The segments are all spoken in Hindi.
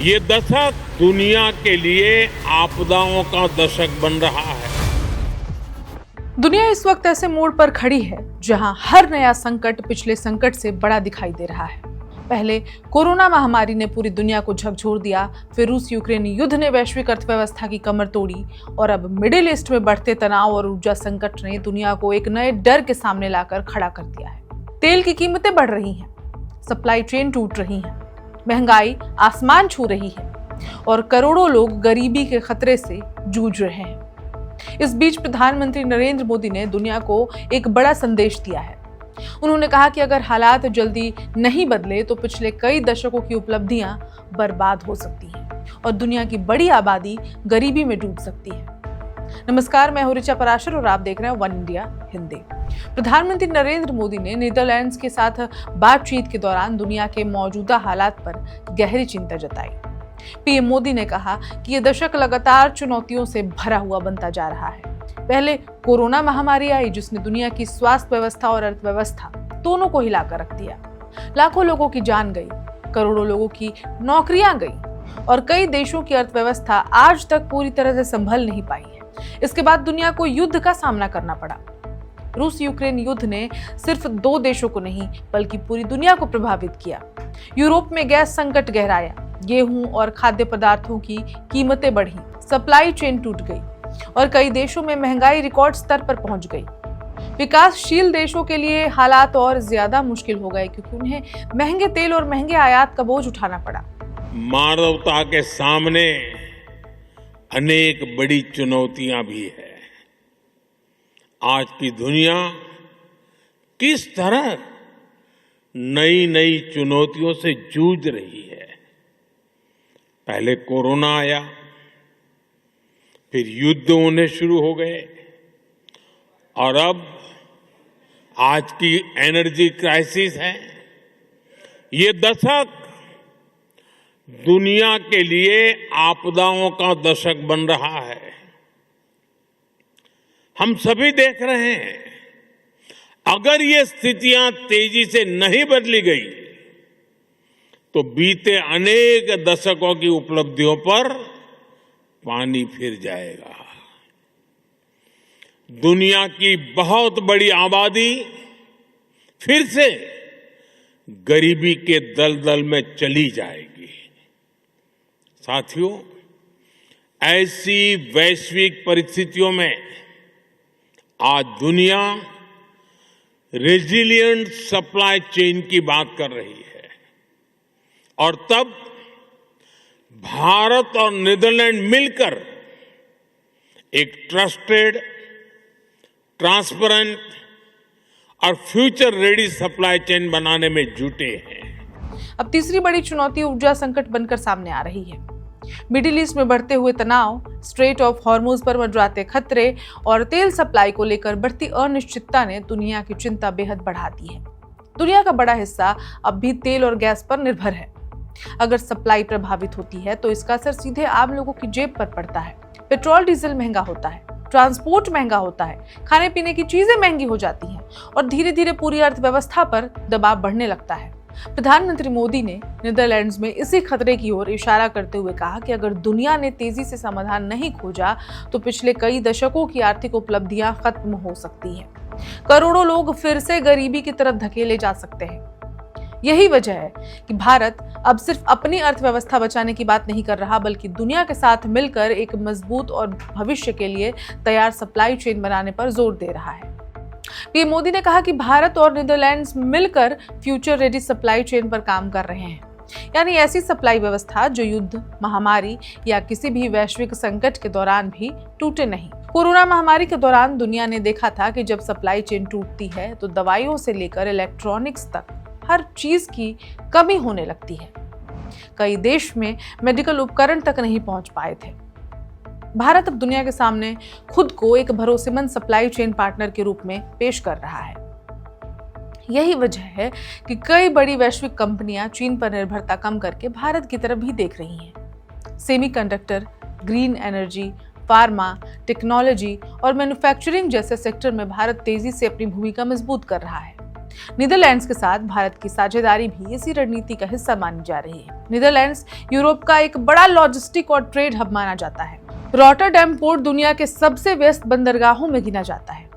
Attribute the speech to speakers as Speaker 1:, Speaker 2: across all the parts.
Speaker 1: ये दशक दुनिया के लिए आपदाओं का दशक बन रहा है।
Speaker 2: दुनिया इस वक्त ऐसे मोड़ पर खड़ी है जहां हर नया संकट पिछले संकट से बड़ा दिखाई दे रहा है। पहले कोरोना महामारी ने पूरी दुनिया को झकझोर दिया, फिर रूस यूक्रेन युद्ध ने वैश्विक अर्थव्यवस्था की कमर तोड़ी और अब मिडिल ईस्ट में बढ़ते तनाव और ऊर्जा संकट ने दुनिया को एक नए डर के सामने लाकर खड़ा कर दिया है। तेल की कीमतें बढ़ रही हैं, सप्लाई चेन टूट रही है, महंगाई आसमान छू रही है और करोड़ों लोग गरीबी के खतरे से जूझ रहे हैं। इस बीच प्रधानमंत्री नरेंद्र मोदी ने दुनिया को एक बड़ा संदेश दिया है। उन्होंने कहा कि अगर हालात जल्दी नहीं बदले तो पिछले कई दशकों की उपलब्धियां बर्बाद हो सकती हैं और दुनिया की बड़ी आबादी गरीबी में डूब सकती है। नमस्कार, मैं हूं ऋचा पराशर और आप देख रहे हैं वन इंडिया हिंदी। प्रधानमंत्री नरेंद्र मोदी ने नीदरलैंड्स के साथ बातचीत के दौरान दुनिया के मौजूदा हालात पर गहरी चिंता जताई। पीएम मोदी ने कहा कि यह दशक लगातार चुनौतियों से भरा हुआ बनता जा रहा है। पहले कोरोना महामारी आई जिसने दुनिया की स्वास्थ्य व्यवस्था और अर्थव्यवस्था दोनों को हिलाकर रख दिया। लाखों लोगों की जान गई, करोड़ों लोगों की नौकरियां गई और कई देशों की अर्थव्यवस्था आज तक पूरी तरह से संभल नहीं पाई है। इसके बाद दुनिया को युद्ध का सामना करना पड़ा। रूस यूक्रेन युद्ध ने सिर्फ 2 देशों को नहीं बल्कि पूरी दुनिया को प्रभावित किया। यूरोप में गैस संकट गहराया, गेहूं और खाद्य पदार्थों की कीमतें बढ़ी, सप्लाई चेन टूट गई और कई देशों में महंगाई रिकॉर्ड स्तर पर पहुंच गई। विकासशील देशों के लिए हालात और ज्यादा मुश्किल हो गए क्योंकि उन्हें महंगे तेल और महंगे आयात का बोझ उठाना पड़ा।
Speaker 1: मानवता के सामने अनेक बड़ी चुनौतियां भी है। आज की दुनिया किस तरह नई नई चुनौतियों से जूझ रही है। पहले कोरोना आया, फिर युद्ध होने शुरू हो गए और अब आज की एनर्जी क्राइसिस है। ये दशक दुनिया के लिए आपदाओं का दशक बन रहा है। हम सभी देख रहे हैं, अगर ये स्थितियां तेजी से नहीं बदली गई तो बीते अनेक दशकों की उपलब्धियों पर पानी फिर जाएगा। दुनिया की बहुत बड़ी आबादी फिर से गरीबी के दलदल में चली जाएगी। साथियों, ऐसी वैश्विक परिस्थितियों में आज दुनिया रेजिलिएंट सप्लाई चेन की बात कर रही है और तब भारत और नीदरलैंड मिलकर एक ट्रस्टेड, ट्रांसपेरेंट और फ्यूचर रेडी सप्लाई चेन बनाने में जुटे हैं।
Speaker 2: अब तीसरी बड़ी चुनौती ऊर्जा संकट बनकर सामने आ रही है। मिडिल ईस्ट में बढ़ते हुए तनाव, स्ट्रेट ऑफ हॉर्मुज पर मंडराते खतरे और तेल सप्लाई को लेकर बढ़ती अनिश्चितता ने दुनिया की चिंता बेहद बढ़ा दी है। दुनिया का बड़ा हिस्सा अब भी तेल और गैस पर निर्भर है। अगर सप्लाई प्रभावित होती है तो इसका असर सीधे आम लोगों की जेब पर पड़ता है। पेट्रोल डीजल महंगा होता है, ट्रांसपोर्ट महंगा होता है, खाने पीने की चीजें महंगी हो जाती हैं और धीरे धीरे पूरी अर्थव्यवस्था पर दबाव बढ़ने लगता है। प्रधानमंत्री मोदी ने नीदरलैंड्स में इसी खतरे की ओर इशारा करते हुए कहा कि अगर दुनिया ने तेजी से समाधान नहीं खोजा तो पिछले कई दशकों की आर्थिक उपलब्धियां खत्म हो सकती हैं। करोड़ों लोग फिर से गरीबी की तरफ धकेले जा सकते हैं। यही वजह है कि भारत अब सिर्फ अपनी अर्थव्यवस्था बचाने की बात नहीं कर रहा बल्कि दुनिया के साथ मिलकर एक मजबूत और भविष्य के लिए तैयार सप्लाई चेन बनाने पर जोर दे रहा है। पीएम मोदी ने कहा कि भारत और नीदरलैंड्स मिलकर फ्यूचर रेडी सप्लाई चेन पर काम कर रहे हैं, यानी ऐसी सप्लाई व्यवस्था जो युद्ध, महामारी या किसी भी वैश्विक संकट के दौरान भी टूटे नहीं। कोरोना महामारी के दौरान दुनिया ने देखा था कि जब सप्लाई चेन टूटती है तो दवाइयों से लेकर इलेक्ट्रॉनिक्स तक हर चीज की कमी होने लगती है। कई देश में मेडिकल उपकरण तक नहीं पहुंच पाए थे। भारत अब दुनिया के सामने खुद को एक भरोसेमंद सप्लाई चेन पार्टनर के रूप में पेश कर रहा है। यही वजह है कि कई बड़ी वैश्विक कंपनियां चीन पर निर्भरता कम करके भारत की तरफ भी देख रही हैं। Semiconductor, green energy, pharma, technology और मैन्युफैक्चरिंग जैसे सेक्टर में भारत तेजी से अपनी भूमिका मजबूत कर रहा है। नीदरलैंड्स के साथ भारत की साझेदारी भी इसी रणनीति का हिस्सा मानी जा रही है। नीदरलैंड्स यूरोप का एक बड़ा लॉजिस्टिक और ट्रेड हब माना जाता है। रॉटरडैम पोर्ट दुनिया के सबसे व्यस्त बंदरगाहों में गिना जाता है।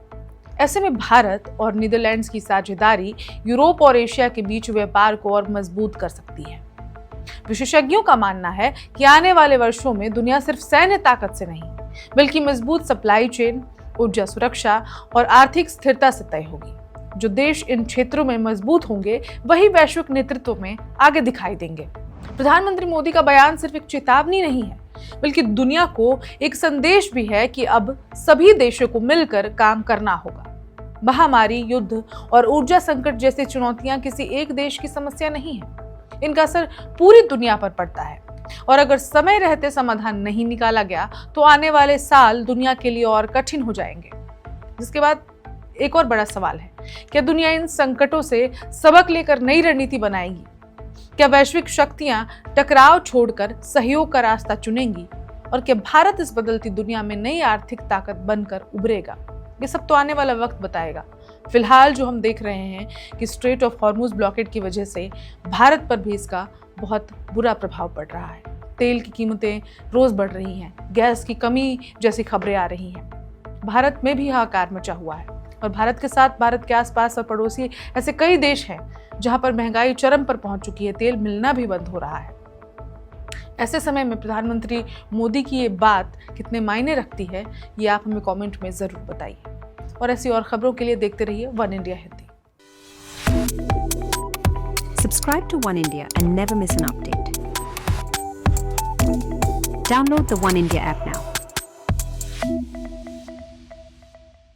Speaker 2: ऐसे में भारत और नीदरलैंड्स की साझेदारी यूरोप और एशिया के बीच व्यापार को और मजबूत कर सकती है। विशेषज्ञों का मानना है कि आने वाले वर्षों में दुनिया सिर्फ सैन्य ताकत से नहीं, बल्कि मजबूत सप्लाई चेन, ऊर्जा सुरक्षा और आर्थिक स्थिरता से तय होगी। जो देश इन क्षेत्रों में मजबूत होंगे, वही वैश्विक नेतृत्व में आगे दिखाई देंगे। प्रधानमंत्री मोदी का बयान सिर्फ एक चेतावनी नहीं है, बल्कि दुनिया को एक संदेश भी है कि अब सभी देशों को मिलकर काम करना होगा। महामारी, युद्ध और ऊर्जा संकट जैसी चुनौतियां किसी एक देश की समस्या नहीं है। इनका असर पूरी दुनिया पर पड़ता है और अगर समय रहते समाधान नहीं निकाला गया तो आने वाले साल दुनिया के लिए और कठिन हो जाएंगे। जिसके बाद एक और बड़ा सवाल है, क्या दुनिया इन संकटों से सबक लेकर नई रणनीति बनाएगी? क्या वैश्विक शक्तियां टकराव छोड़कर सहयोग का रास्ता चुनेंगी? और क्या भारत इस बदलती दुनिया में नई आर्थिक ताकत बनकर उभरेगा? ये सब तो आने वाला वक्त बताएगा। फिलहाल जो हम देख रहे हैं कि स्ट्रेट ऑफ हॉर्मुज ब्लॉकेड की वजह से भारत पर भी इसका बहुत बुरा प्रभाव पड़ रहा है। तेल की कीमतें रोज बढ़ रही हैं, गैस की कमी जैसी खबरें आ रही हैं। भारत में भी हाहाकार मचा हुआ है और भारत के साथ भारत के आसपास और पड़ोसी ऐसे कई देश हैं जहां पर महंगाई चरम पर पहुंच चुकी है, तेल मिलना भी बंद हो रहा है। ऐसे समय में प्रधानमंत्री मोदी की ये बात कितने मायने रखती है, ये आप हमें कमेंट में जरूर बताइए। और ऐसी और खबरों के लिए देखते रहिए one India Hindi.
Speaker 3: Subscribe to One India and never miss an update. Download the One India app now.